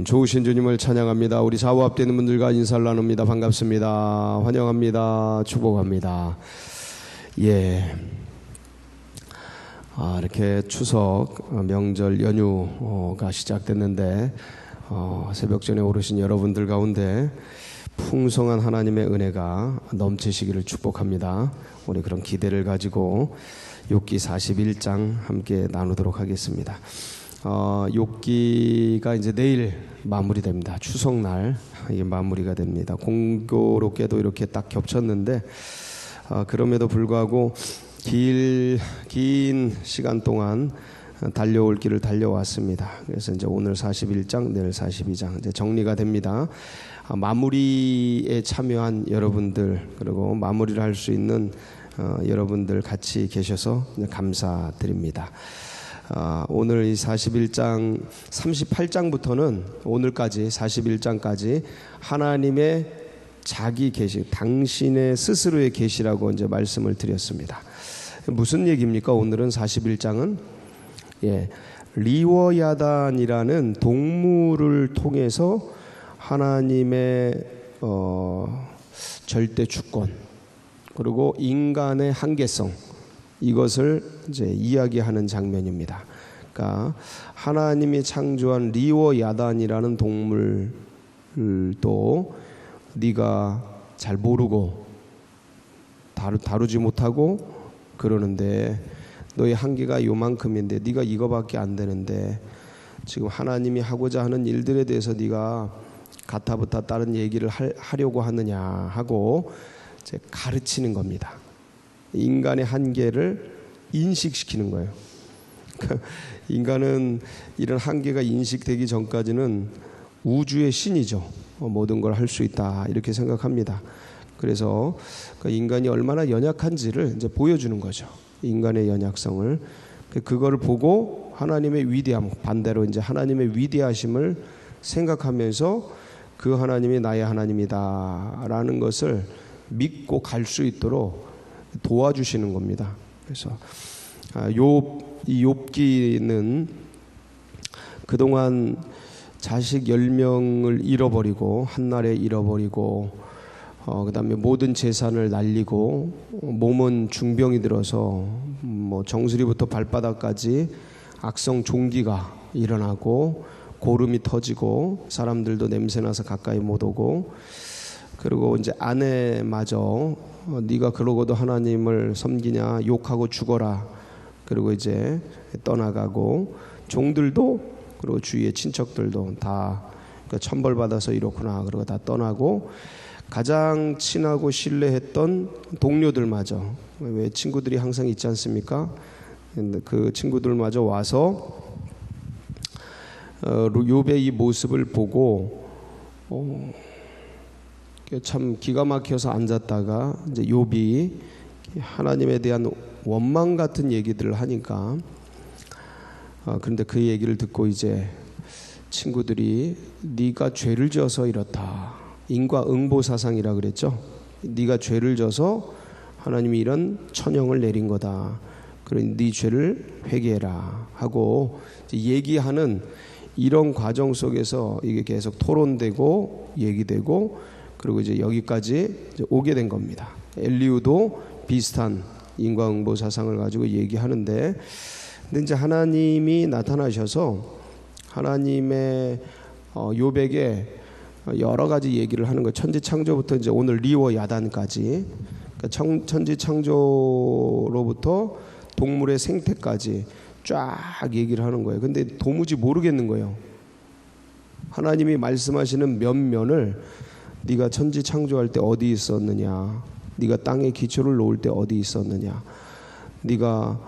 좋으신 주님을 찬양합니다. 우리 좌우 앞에 있는 분들과 인사를 나눕니다. 반갑습니다. 환영합니다. 축복합니다. 이렇게 추석 명절 연휴가 시작됐는데 새벽 전에 오르신 여러분들 가운데 풍성한 하나님의 은혜가 넘치시기를 축복합니다. 우리 그런 기대를 가지고 욥기 41장 함께 나누도록 하겠습니다. 욥기가 이제 내일 마무리됩니다. 추석날 이게 마무리가 됩니다. 공교롭게도 이렇게 딱 겹쳤는데 그럼에도 불구하고 긴 시간 동안 달려올 길을 달려왔습니다. 그래서 이제 오늘 41장, 내일 42장 이제 정리가 됩니다. 마무리에 참여한 여러분들 그리고 마무리를 할 수 있는 여러분들 같이 계셔서 감사드립니다. 오늘 이 41장 38장부터는 오늘까지 41장까지 하나님의 자기 계시, 당신의 스스로의 계시라고 이제 말씀을 드렸습니다. 무슨 얘기입니까? 오늘은 41장은 리워야단이라는 동물을 통해서 하나님의 절대 주권 그리고 인간의 한계성 이것을 이제 이야기하는 장면입니다. 그러니까 하나님이 창조한 리워야단이라는 동물도 네가 잘 모르고 다루지 못하고 그러는데 너의 한계가 요만큼인데 네가 이거밖에 안 되는데 지금 하나님이 하고자 하는 일들에 대해서 네가 가타부타 다른 얘기를 하려고 하느냐 하고 이제 가르치는 겁니다. 인간의 한계를 인식시키는 거예요. 인간은 이런 한계가 인식되기 전까지는 우주의 신이죠. 모든 걸 할 수 있다 이렇게 생각합니다. 그래서 인간이 얼마나 연약한지를 이제 보여주는 거죠. 인간의 연약성을 그거를 보고 하나님의 위대함 반대로 이제 하나님의 위대하심을 생각하면서 그 하나님이 나의 하나님이다라는 것을 믿고 갈 수 있도록 도와주시는 겁니다. 그래서 이 욥기는 그동안 자식 10명을 잃어버리고 한날에 잃어버리고 그다음에 모든 재산을 날리고 몸은 중병이 들어서 정수리부터 발바닥까지 악성 종기가 일어나고 고름이 터지고 사람들도 냄새나서 가까이 못 오고 그리고 이제 아내마저 네가 그러고도 하나님을 섬기냐 욕하고 죽어라 그리고 이제 떠나가고 종들도 그리고 주위의 친척들도 다 천벌받아서 이렇구나 그러고 다 떠나고 가장 친하고 신뢰했던 동료들마저 왜 친구들이 항상 있지 않습니까? 그 친구들마저 와서 욥의 이 모습을 보고 참 기가 막혀서 앉았다가 이제 욥이 하나님에 대한 원망 같은 얘기들을 하니까 그런데 그 얘기를 듣고 이제 친구들이 네가 죄를 지어서 이렇다. 인과응보사상이라 그랬죠. 네가 죄를 져서 하나님이 이런 천형을 내린 거다. 그러니 네 죄를 회개해라 하고 얘기하는 이런 과정 속에서 이게 계속 토론되고 얘기되고 그리고 이제 여기까지 이제 오게 된 겁니다. 엘리후도 비슷한 인과응보 사상을 가지고 얘기하는데 근데 이제 하나님이 나타나셔서 하나님의 욥에게 여러 가지 얘기를 하는 거예요. 천지창조부터 이제 오늘 리워야단까지 그러니까 천지창조로부터 동물의 생태까지 쫙 얘기를 하는 거예요. 근데 도무지 모르겠는 거예요. 하나님이 말씀하시는 면면을 네가 천지 창조할 때 어디 있었느냐, 네가 땅에 기초를 놓을 때 어디 있었느냐, 네가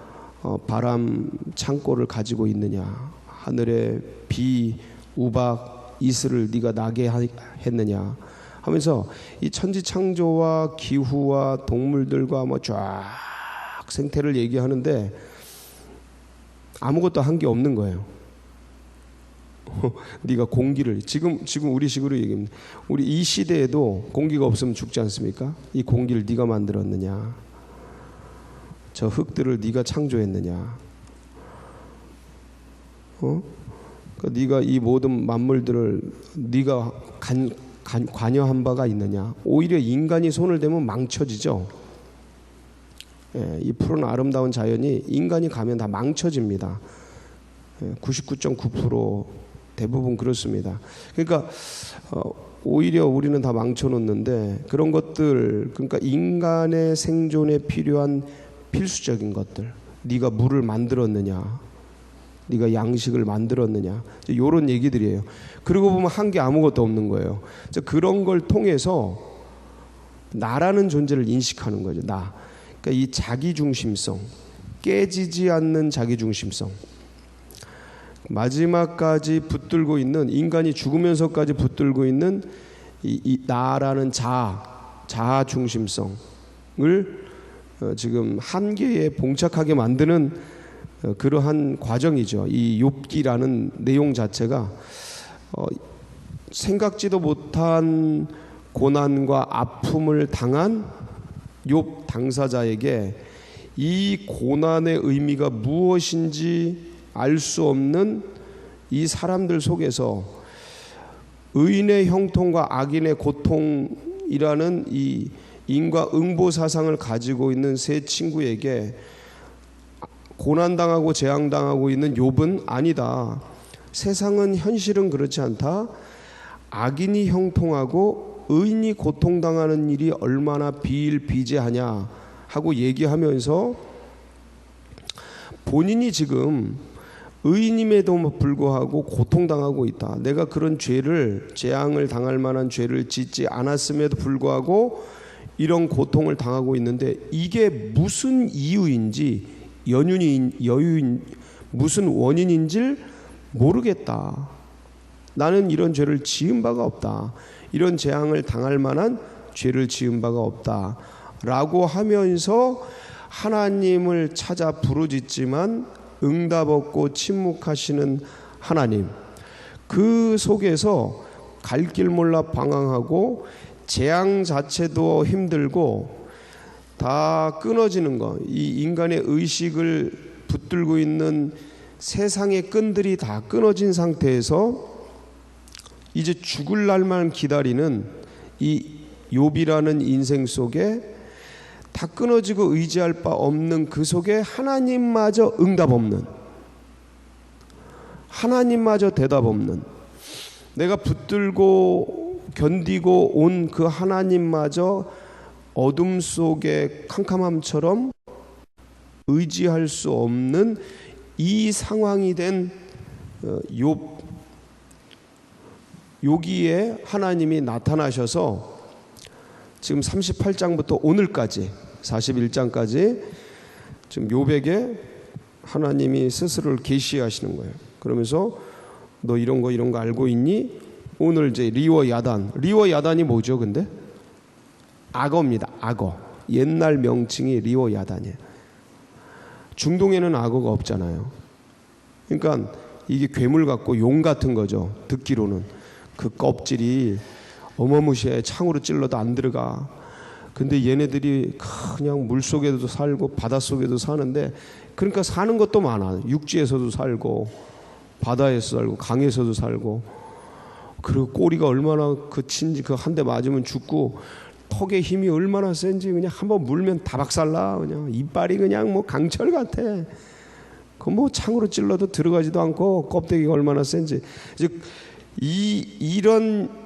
바람 창고를 가지고 있느냐, 하늘에 비, 우박, 이슬을 네가 나게 했느냐 하면서 이 천지 창조와 기후와 동물들과 쫙 생태를 얘기하는데 아무것도 한 게 없는 거예요. 네가 공기를 지금 우리 식으로 얘기합니다. 우리 이 시대에도 공기가 없으면 죽지 않습니까? 이 공기를 네가 만들었느냐? 저 흙들을 네가 창조했느냐? 네가 이 모든 만물들을 네가 관여한 바가 있느냐. 오히려 인간이 손을 대면 망쳐지죠. 예, 이 푸른 아름다운 자연이 인간이 가면 다 망쳐집니다. 99.9% 대부분 그렇습니다. 그러니까 오히려 우리는 다 망쳐놓는데 그런 것들, 그러니까 인간의 생존에 필요한 필수적인 것들, 네가 물을 만들었느냐, 네가 양식을 만들었느냐, 이런 얘기들이에요. 그러고 보면 한 게 아무것도 없는 거예요. 그런 걸 통해서 나라는 존재를 인식하는 거죠. 나. 그러니까 이 자기중심성, 깨지지 않는 자기중심성, 마지막까지 붙들고 있는, 인간이 죽으면서까지 붙들고 있는 이 나라는 자아 중심성을 지금 한계에 봉착하게 만드는 그러한 과정이죠. 이 욥기라는 내용 자체가 생각지도 못한 고난과 아픔을 당한 욥 당사자에게 이 고난의 의미가 무엇인지 알 수 없는 이 사람들 속에서 의인의 형통과 악인의 고통이라는 이 인과응보 사상을 가지고 있는 세 친구에게 고난당하고 재앙당하고 있는 욥은 아니다. 세상은 현실은 그렇지 않다. 악인이 형통하고 의인이 고통당하는 일이 얼마나 비일비재하냐 하고 얘기하면서 본인이 지금 의인임에도 불구하고 고통당하고 있다. 내가 그런 죄를, 재앙을 당할 만한 죄를 짓지 않았음에도 불구하고 이런 고통을 당하고 있는데 이게 무슨 이유인지, 여유인 무슨 원인인지를 모르겠다. 나는 이런 죄를 지은 바가 없다. 이런 재앙을 당할 만한 죄를 지은 바가 없다. 라고 하면서 하나님을 찾아 부르짖지만 응답 없고 침묵하시는 하나님, 그 속에서 갈 길 몰라 방황하고 재앙 자체도 힘들고 다 끊어지는 것, 이 인간의 의식을 붙들고 있는 세상의 끈들이 다 끊어진 상태에서 이제 죽을 날만 기다리는 이 욥이라는 인생 속에 다 끊어지고 의지할 바 없는 그 속에 하나님마저 응답 없는, 하나님마저 대답 없는, 내가 붙들고 견디고 온 그 하나님마저 어둠 속의 캄캄함처럼 의지할 수 없는 이 상황이 된 여기에 하나님이 나타나셔서 지금 38장부터 오늘까지 41장까지 지금 욥에게 하나님이 스스로를 계시하시는 거예요. 그러면서 너 이런 거 알고 있니? 오늘 이제 리워 야단이 뭐죠? 근데 악어입니다. 악어. 옛날 명칭이 리워 야단이에요. 중동에는 악어가 없잖아요. 그러니까 이게 괴물 같고 용 같은 거죠. 듣기로는 그 껍질이 어마무시해. 창으로 찔러도 안 들어가. 근데 얘네들이 그냥 물속에도 살고 바닷속에도 사는데, 그러니까 사는 것도 많아. 육지에서도 살고 바다에서 살고 강에서도 살고, 그리고 꼬리가 얼마나 그친지, 그 한 대 맞으면 죽고, 턱의 힘이 얼마나 센지 그냥 한번 물면 다 박살나. 그냥 이빨이 그냥 뭐 강철 같아. 그 뭐 창으로 찔러도 들어가지도 않고 껍데기가 얼마나 센지. 즉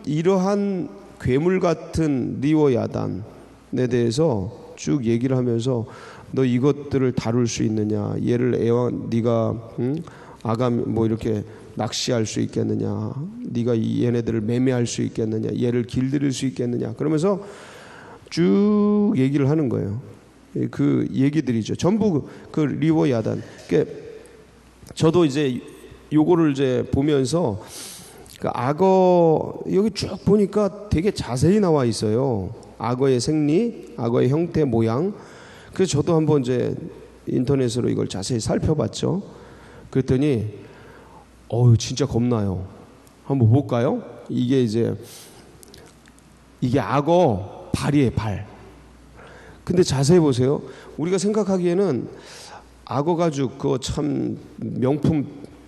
이러한 괴물 같은 리워 야단에 대해서 쭉 얘기를 하면서 너 이것들을 다룰 수 있느냐? 얘를 네가 아감 뭐 이렇게 낚시할 수 있겠느냐? 네가 얘네들을 매매할 수 있겠느냐? 얘를 길들일 수 있겠느냐? 그러면서 쭉 얘기를 하는 거예요. 그 얘기들이죠. 전부 그 리워 야단. 그러니까 저도 이제 요거를 이제 보면서 그 악어 여기 쭉 보니까 되게 자세히 나와 있어요. 악어의 생리, 악어의 형태, 모양. 그래서 저도 한번 이제 인터넷으로 이걸 자세히 살펴봤죠. 그랬더니 진짜 겁나요. 한번 볼까요? 이게 악어 발이에요, 발. 근데 자세히 보세요. 우리가 생각하기에는 악어 가죽 그거 참 명품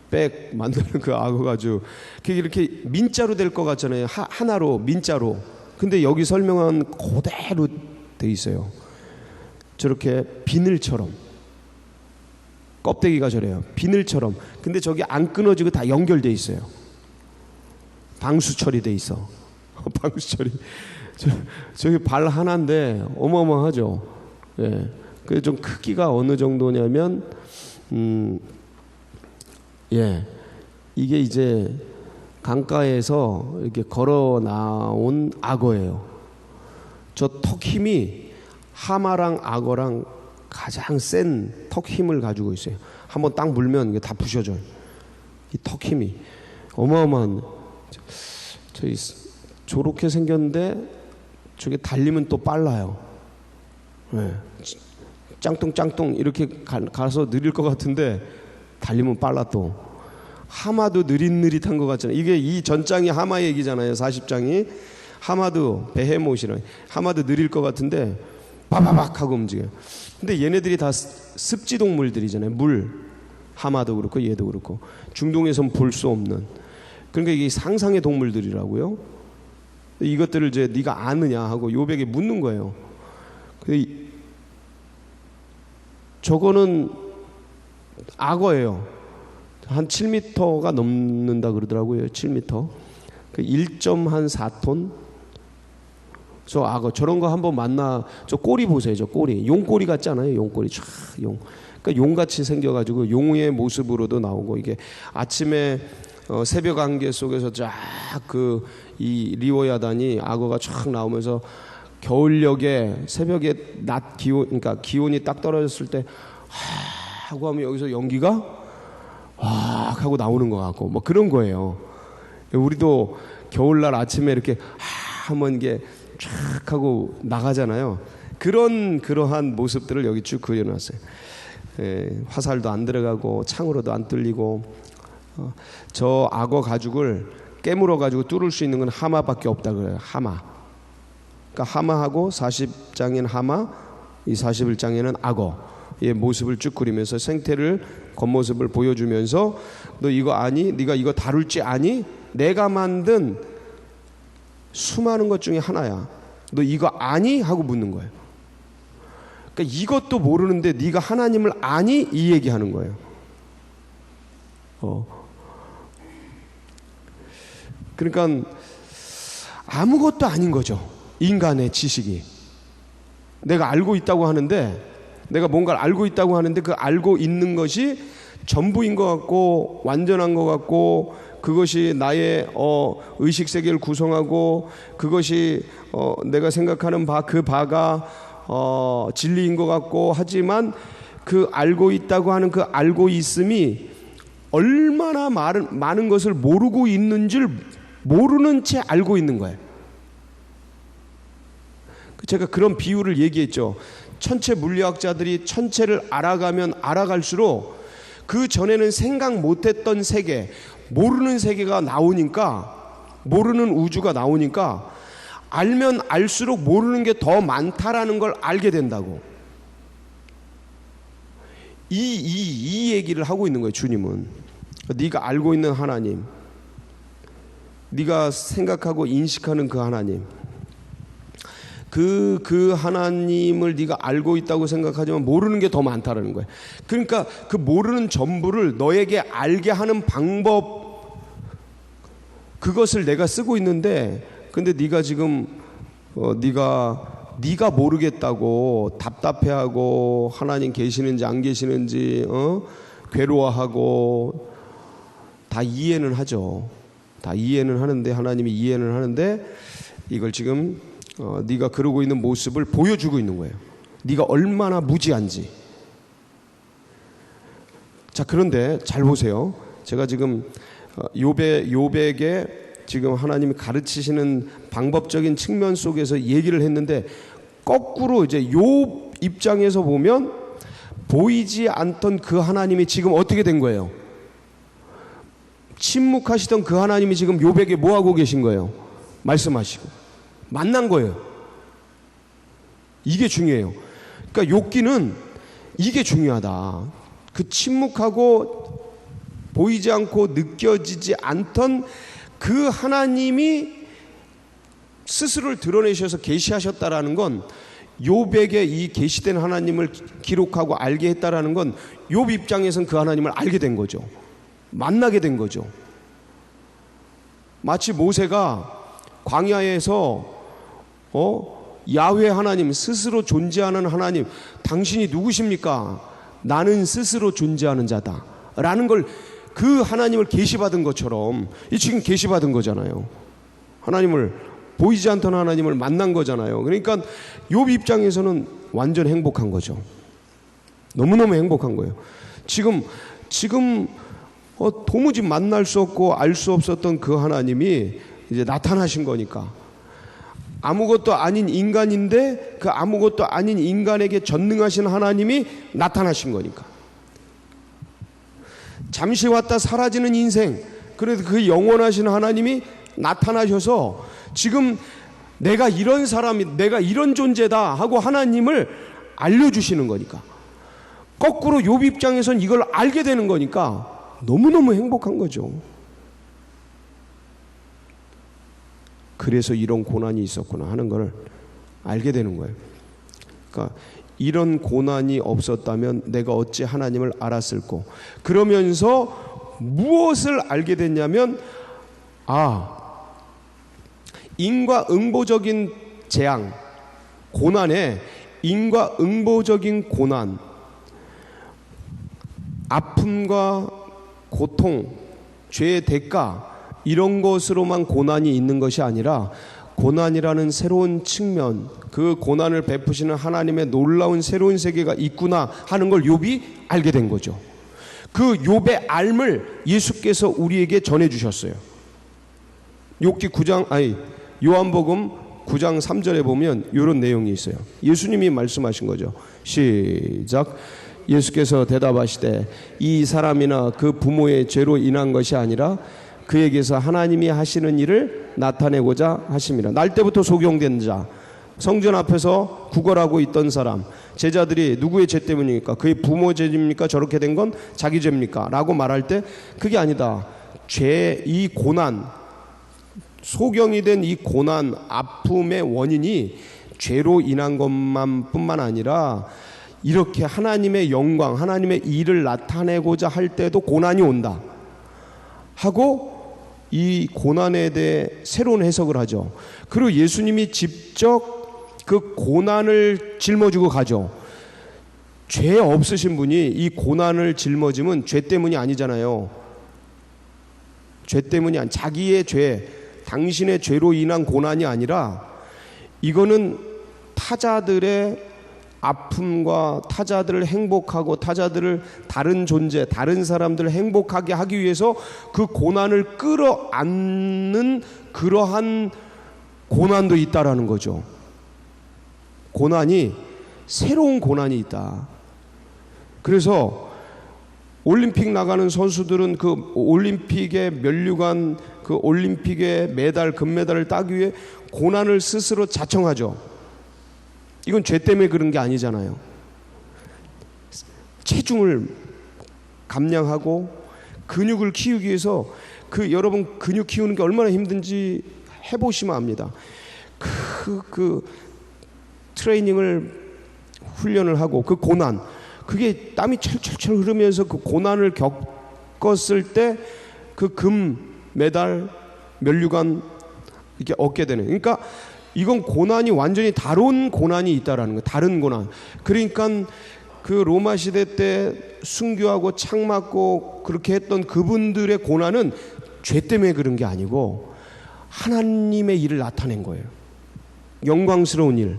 백 만드는 그 악어가 아주 그게 이렇게 민자로 될 것 같잖아요. 하나로 민자로. 근데 여기 설명한 그대로 돼 있어요. 저렇게 비늘처럼 껍데기가 저래요. 비늘처럼. 근데 저기 안 끊어지고 다 연결돼 있어요. 방수 처리돼 있어. 방수 처리. 저기 발 하나인데 어마어마하죠. 예. 그 좀 크기가 어느 정도냐면 예. 이게 이제 강가에서 이렇게 걸어 나온 악어예요. 저 턱 힘이 하마랑 악어랑 가장 센 턱 힘을 가지고 있어요. 한번 딱 물면 이게 다 부셔져요. 이 턱 힘이 어마어마한. 저기 저렇게 생겼는데 저게 달리면 또 빨라요. 네. 짱뚱짱뚱 이렇게 가서 느릴 것 같은데 달리면 빨라 또. 하마도 느릿느릿한 것 같잖아요. 이게 이 전장이 하마 얘기잖아요. 40장이 하마도 베헤못이라 하마도 느릴 것 같은데 바바박 하고 움직여요. 근데 얘네들이 다 습지 동물들이잖아요. 물 하마도 그렇고 얘도 그렇고 중동에선 볼 수 없는. 그러니까 이게 상상의 동물들이라고요. 이것들을 이제 네가 아느냐 하고 요백에 묻는 거예요. 저거는 악어예요. 한 7m가 넘는다 그러더라고요. 7m. 그 1.4톤. 저 악어 저런 거 한번 만나. 저 꼬리 보세요. 저 꼬리 용꼬리 같지 않아요? 용꼬리 촤 용. 그러니까 용같이 생겨가지고 용의 모습으로도 나오고 이게 아침에 새벽 안개 속에서 쫙 그 이 리워야단이 악어가 쫙 나오면서 겨울녘에 새벽에 낮 기온 그러니까 기온이 딱 떨어졌을 때 하고 하면 여기서 연기가 확 하고 나오는 것 같고 뭐 그런 거예요. 우리도 겨울날 아침에 이렇게 한번 이게 쫙 하고 나가잖아요. 그러한 모습들을 여기 쭉 그려놨어요. 화살도 안 들어가고 창으로도 안 뚫리고 저 악어 가죽을 깨물어 가지고 뚫을 수 있는 건 하마밖에 없다 그래요. 하마. 그러니까 하마하고 40장인 하마, 이 41장에는 악어의 모습을 쭉 그리면서 생태를 겉모습을 보여주면서 너 이거 아니? 네가 이거 다룰 줄 아니? 내가 만든 수많은 것 중에 하나야. 너 이거 아니? 하고 묻는 거예요. 그러니까 이것도 모르는데 네가 하나님을 아니? 이 얘기하는 거예요. 그러니까 아무것도 아닌 거죠. 인간의 지식이. 내가 알고 있다고 하는데 내가 뭔가를 알고 있다고 하는데 그 알고 있는 것이 전부인 것 같고 완전한 것 같고 그것이 나의 의식 세계를 구성하고 그것이 내가 생각하는 그 바가 진리인 것 같고 하지만 그 알고 있다고 하는 그 알고 있음이 얼마나 많은 것을 모르고 있는 줄 모르는 채 알고 있는 거예요. 제가 그런 비유를 얘기했죠. 천체 물리학자들이 천체를 알아가면 알아갈수록 그 전에는 생각 못했던 세계, 모르는 세계가 나오니까, 모르는 우주가 나오니까 알면 알수록 모르는 게 더 많다라는 걸 알게 된다고. 이 얘기를 하고 있는 거예요. 주님은 네가 알고 있는 하나님, 네가 생각하고 인식하는 그 하나님, 그 하나님을 네가 알고 있다고 생각하지만 모르는 게 더 많다라는 거예요. 그러니까 그 모르는 전부를 너에게 알게 하는 방법, 그것을 내가 쓰고 있는데, 근데 네가 지금 네가 모르겠다고 답답해하고 하나님 계시는지 안 계시는지 괴로워하고 다 이해는 하죠. 다 이해는 하는데, 하나님이 이해는 하는데 이걸 지금 네가 그러고 있는 모습을 보여주고 있는 거예요. 네가 얼마나 무지한지. 자, 그런데 잘 보세요. 제가 지금 요백에 지금 하나님이 가르치시는 방법적인 측면 속에서 얘기를 했는데, 거꾸로 이제 욥 입장에서 보면 보이지 않던 그 하나님이 지금 어떻게 된 거예요? 침묵하시던 그 하나님이 지금 욥에게 뭐 하고 계신 거예요? 말씀하시고 만난 거예요. 이게 중요해요. 그러니까 욥기는 이게 중요하다. 그 침묵하고 보이지 않고 느껴지지 않던 그 하나님이 스스로를 드러내셔서 계시하셨다라는 건, 욥에게 이 계시된 하나님을 기록하고 알게 했다라는 건 욥 입장에선 그 하나님을 알게 된 거죠. 만나게 된 거죠. 마치 모세가 광야에서 야훼 하나님, 스스로 존재하는 하나님, 당신이 누구십니까? 나는 스스로 존재하는 자다 라는 걸, 그 하나님을 계시받은 것처럼 이 지금 계시받은 거잖아요. 하나님을, 보이지 않던 하나님을 만난 거잖아요. 그러니까 욥 입장에서는 완전 행복한 거죠. 너무너무 행복한 거예요. 지금 도무지 만날 수 없고 알 수 없었던 그 하나님이 이제 나타나신 거니까, 아무것도 아닌 인간인데 그 아무것도 아닌 인간에게 전능하신 하나님이 나타나신 거니까, 잠시 왔다 사라지는 인생, 그래도 그 영원하신 하나님이 나타나셔서 지금 내가 이런 사람이, 내가 이런 존재다 하고 하나님을 알려주시는 거니까, 거꾸로 욥 입장에선 이걸 알게 되는 거니까 너무너무 행복한 거죠. 그래서 이런 고난이 있었구나 하는 걸 알게 되는 거예요. 그러니까 이런 고난이 없었다면 내가 어찌 하나님을 알았을꼬. 그러면서 무엇을 알게 됐냐면, 인과응보적인 재앙, 고난에 인과응보적인 고난, 아픔과 고통, 죄의 대가, 이런 것으로만 고난이 있는 것이 아니라 고난이라는 새로운 측면, 그 고난을 베푸시는 하나님의 놀라운 새로운 세계가 있구나 하는 걸 욥이 알게 된 거죠. 그 욥의 알을 예수께서 우리에게 전해 주셨어요. 요한복음 9장 3절에 보면 이런 내용이 있어요. 예수님이 말씀하신 거죠. 시작. 예수께서 대답하시되 이 사람이나 그 부모의 죄로 인한 것이 아니라 그에게서 하나님이 하시는 일을 나타내고자 하심이라. 날 때부터 속용된 자, 성전 앞에서 구걸하고 있던 사람, 제자들이 누구의 죄 때문입니까? 그의 부모 죄입니까? 저렇게 된 건 자기 죄입니까? 라고 말할 때 그게 아니다. 죄, 이 고난, 소경이 된 이 고난, 아픔의 원인이 죄로 인한 것만 뿐만 아니라 이렇게 하나님의 영광, 하나님의 일을 나타내고자 할 때도 고난이 온다 하고 이 고난에 대해 새로운 해석을 하죠. 그리고 예수님이 직접 그 고난을 짊어지고 가죠. 죄 없으신 분이 이 고난을 짊어지면 죄 때문이 아니잖아요. 죄 때문이 아니, 자기의 죄, 당신의 죄로 인한 고난이 아니라 이거는 타자들의 아픔과 타자들을 행복하고 타자들을, 다른 존재, 다른 사람들을 행복하게 하기 위해서 그 고난을 끌어안는 그러한 고난도 있다라는 거죠. 고난이, 새로운 고난이 있다. 그래서 올림픽 나가는 선수들은 그 올림픽에 면류관, 그 올림픽의 메달, 금메달을 따기 위해 고난을 스스로 자청하죠. 이건 죄 때문에 그런 게 아니잖아요. 체중을 감량하고 근육을 키우기 위해서, 여러분 근육 키우는 게 얼마나 힘든지 해보시면 압니다. 그 트레이닝을, 훈련을 하고 그 고난, 그게 땀이 철철철 흐르면서 그 고난을 겪었을 때 그 금, 메달, 면류관 이렇게 얻게 되는, 그러니까 이건 고난이 완전히 다른 고난이 있다라는 거예요. 다른 고난. 그러니까 그 로마 시대 때 순교하고 창 맞고 그렇게 했던 그분들의 고난은 죄 때문에 그런 게 아니고 하나님의 일을 나타낸 거예요. 영광스러운 일.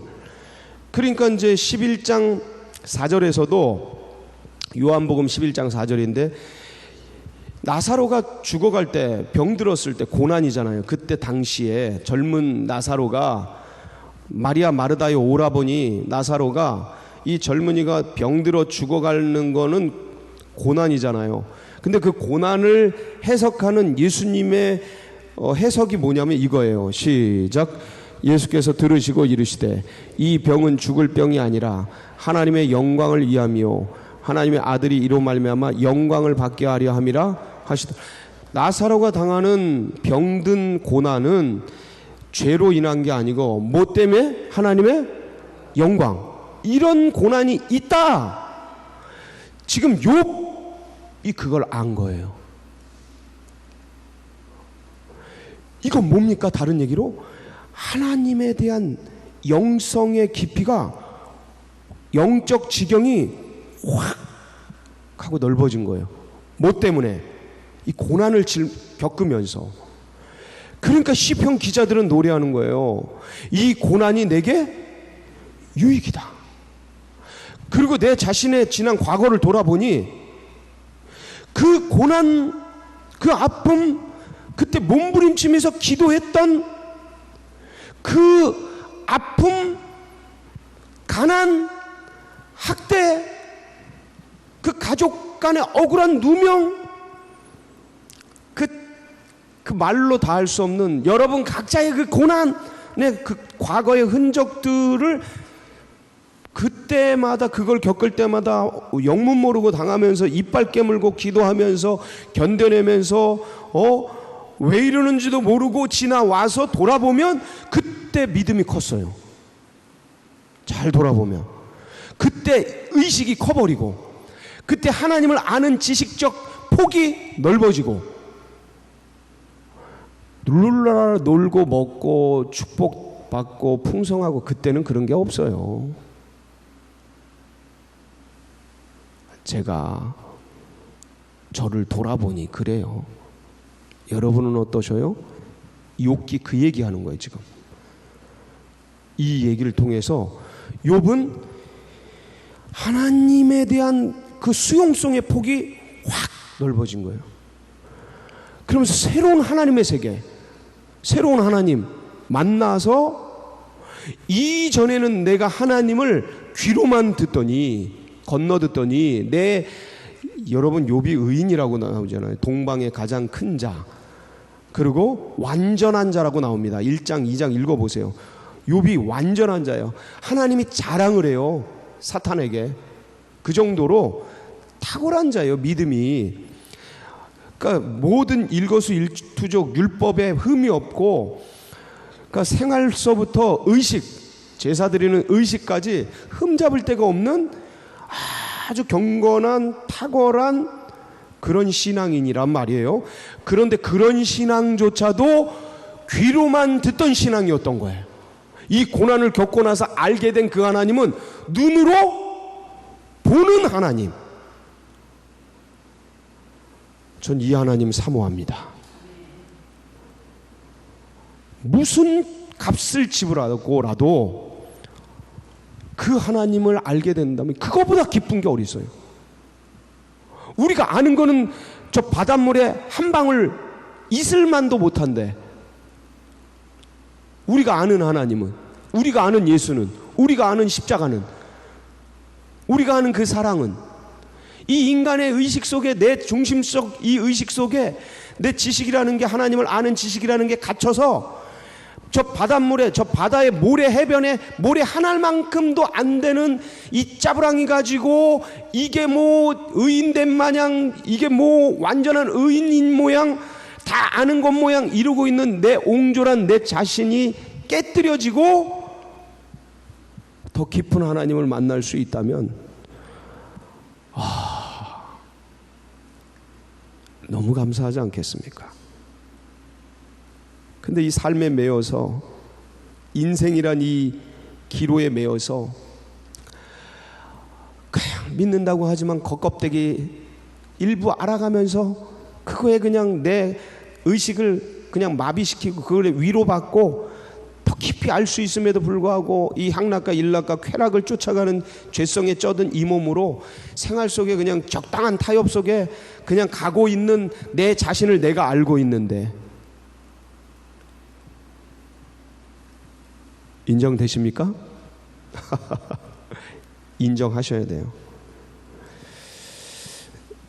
그러니까 이제 11장 4절에서도, 요한복음 11장 4절인데, 나사로가 죽어갈 때, 병들었을 때 고난이잖아요. 그때 당시에 젊은 나사로가, 마리아 마르다의 오라버니 나사로가, 이 젊은이가 병들어 죽어가는 거는 고난이잖아요. 근데 그 고난을 해석하는 예수님의 해석이 뭐냐면 이거예요. 시작. 예수께서 들으시고 이르시되 이 병은 죽을 병이 아니라 하나님의 영광을 위함이요 하나님의 아들이 이로 말미암아 영광을 받게 하려 함이라 하시더. 나사로가 당하는 병든 고난은 죄로 인한 게 아니고 뭐 때문에? 하나님의 영광. 이런 고난이 있다. 지금 욥이 그걸 안 거예요. 이건 뭡니까? 다른 얘기로 하나님에 대한 영성의 깊이가, 영적 지경이 확 하고 넓어진 거예요. 뭐 때문에? 이 고난을 겪으면서. 그러니까 시편 기자들은 노래하는 거예요. 이 고난이 내게 유익이다. 그리고 내 자신의 지난 과거를 돌아보니 그 고난, 그 아픔, 그때 몸부림치면서 기도했던 그 아픔, 가난, 학대, 그 가족 간의 억울한 누명, 그 말로 다 할 수 없는 여러분 각자의 그 고난의 그 과거의 흔적들을 그때마다, 그걸 겪을 때마다 영문 모르고 당하면서 이빨 깨물고 기도하면서 견뎌내면서 왜 이러는지도 모르고 지나와서 돌아보면 그때 믿음이 컸어요. 잘 돌아보면 그때 의식이 커버리고 그때 하나님을 아는 지식적 폭이 넓어지고, 룰루라 놀고 먹고 축복받고 풍성하고 그때는 그런 게 없어요. 제가 저를 돌아보니 그래요. 여러분은 어떠셔요? 욥기 그 얘기하는 거예요. 지금 이 얘기를 통해서 욥은 하나님에 대한 그 수용성의 폭이 확 넓어진 거예요. 그러면서 새로운 하나님의 세계, 새로운 하나님 만나서, 이전에는 내가 하나님을 귀로만 듣더니, 건너듣더니, 여러분 욥이 의인이라고 나오잖아요. 동방의 가장 큰 자, 그리고 완전한 자라고 나옵니다. 1장 2장 읽어보세요. 욥이 완전한 자예요. 하나님이 자랑을 해요, 사탄에게. 그 정도로 탁월한 자예요, 믿음이. 그러니까 모든 일거수일투족 율법에 흠이 없고, 그러니까 생활서부터 의식, 제사 드리는 의식까지 흠잡을 데가 없는 아주 경건한 탁월한 그런 신앙인이란 말이에요. 그런데 그런 신앙조차도 귀로만 듣던 신앙이었던 거예요. 이 고난을 겪고 나서 알게 된 그 하나님은 눈으로 보는 하나님. 전 이 하나님 사모합니다. 무슨 값을 지불하고라도 그 하나님을 알게 된다면 그거보다 기쁜 게 어디 있어요? 우리가 아는 거는 저 바닷물에 한 방울 이슬만도 못한데, 우리가 아는 하나님은, 우리가 아는 예수는, 우리가 아는 십자가는, 우리가 아는 그 사랑은, 이 인간의 의식 속에, 내 중심 속 이 의식 속에 내 지식이라는 게, 하나님을 아는 지식이라는 게 갇혀서 저 바닷물에, 저 바다의 모래, 해변에 모래 한 알만큼도 안 되는 이 짜부랑이 가지고 이게 뭐 의인된 마냥, 이게 뭐 완전한 의인인 모양, 다 아는 것 모양 이루고 있는 내 옹졸한 내 자신이 깨뜨려지고 더 깊은 하나님을 만날 수 있다면, 너무 감사하지 않겠습니까? 근데 이 삶에 매여서, 인생이란 이 기로에 매여서 그냥 믿는다고 하지만 겉껍데기 일부 알아가면서 그거에 그냥 내 의식을 그냥 마비시키고 그걸 위로받고 더 깊이 알 수 있음에도 불구하고 이 향락과 일락과 쾌락을 쫓아가는 죄성에 쩌든 이 몸으로 생활 속에 그냥 적당한 타협 속에 그냥 가고 있는 내 자신을 내가 알고 있는데, 인정되십니까? 인정하셔야 돼요.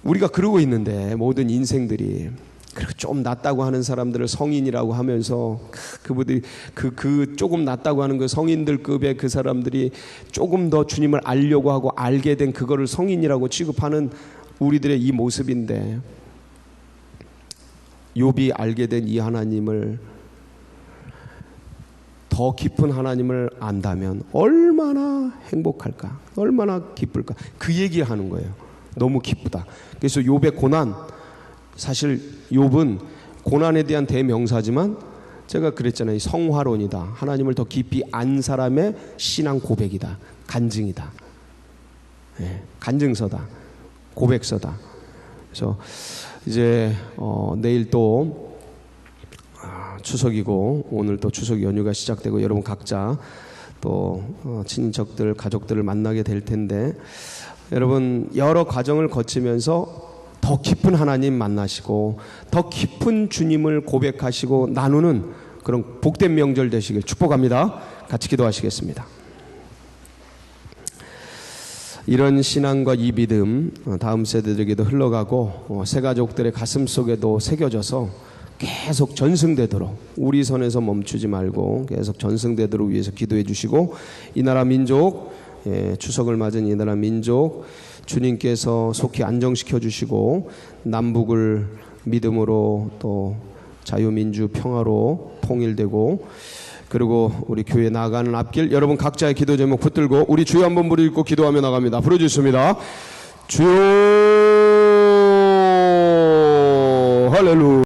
우리가 그러고 있는데, 모든 인생들이 그리고 좀 낫다고 하는 사람들을 성인이라고 하면서, 그분들이 그 조금 낫다고 하는 그 성인들급의 그 사람들이 조금 더 주님을 알려고 하고 알게 된 그거를 성인이라고 취급하는 우리들의 이 모습인데, 욥이 알게 된 이 하나님을, 더 깊은 하나님을 안다면 얼마나 행복할까, 얼마나 기쁠까, 그 얘기하는 거예요. 너무 기쁘다. 그래서 욥의 고난, 사실 욥은 고난에 대한 대명사지만 제가 그랬잖아요. 성화론이다. 하나님을 더 깊이 안 사람의 신앙 고백이다. 간증이다. 예, 간증서다. 고백서다. 그래서 이제 내일 또 추석이고 오늘 또 추석 연휴가 시작되고 여러분 각자 또 친인척들, 가족들을 만나게 될 텐데, 여러분 여러 과정을 거치면서 더 깊은 하나님 만나시고 더 깊은 주님을 고백하시고 나누는 그런 복된 명절 되시길 축복합니다. 같이 기도하시겠습니다. 이런 신앙과 이 믿음 다음 세대들에게도 흘러가고 새 가족들의 가슴 속에도 새겨져서 계속 전승되도록, 우리 선에서 멈추지 말고 계속 전승되도록 위해서 기도해 주시고, 이 나라 민족, 추석을 맞은 이 나라 민족 주님께서 속히 안정시켜 주시고 남북을 믿음으로 또 자유민주 평화로 통일되고, 그리고 우리 교회 나아가는 앞길, 여러분 각자의 기도 제목 붙들고 우리 주여 한번 부르고 기도하며 나갑니다. 부르짖습니다. 주여, 할렐루야.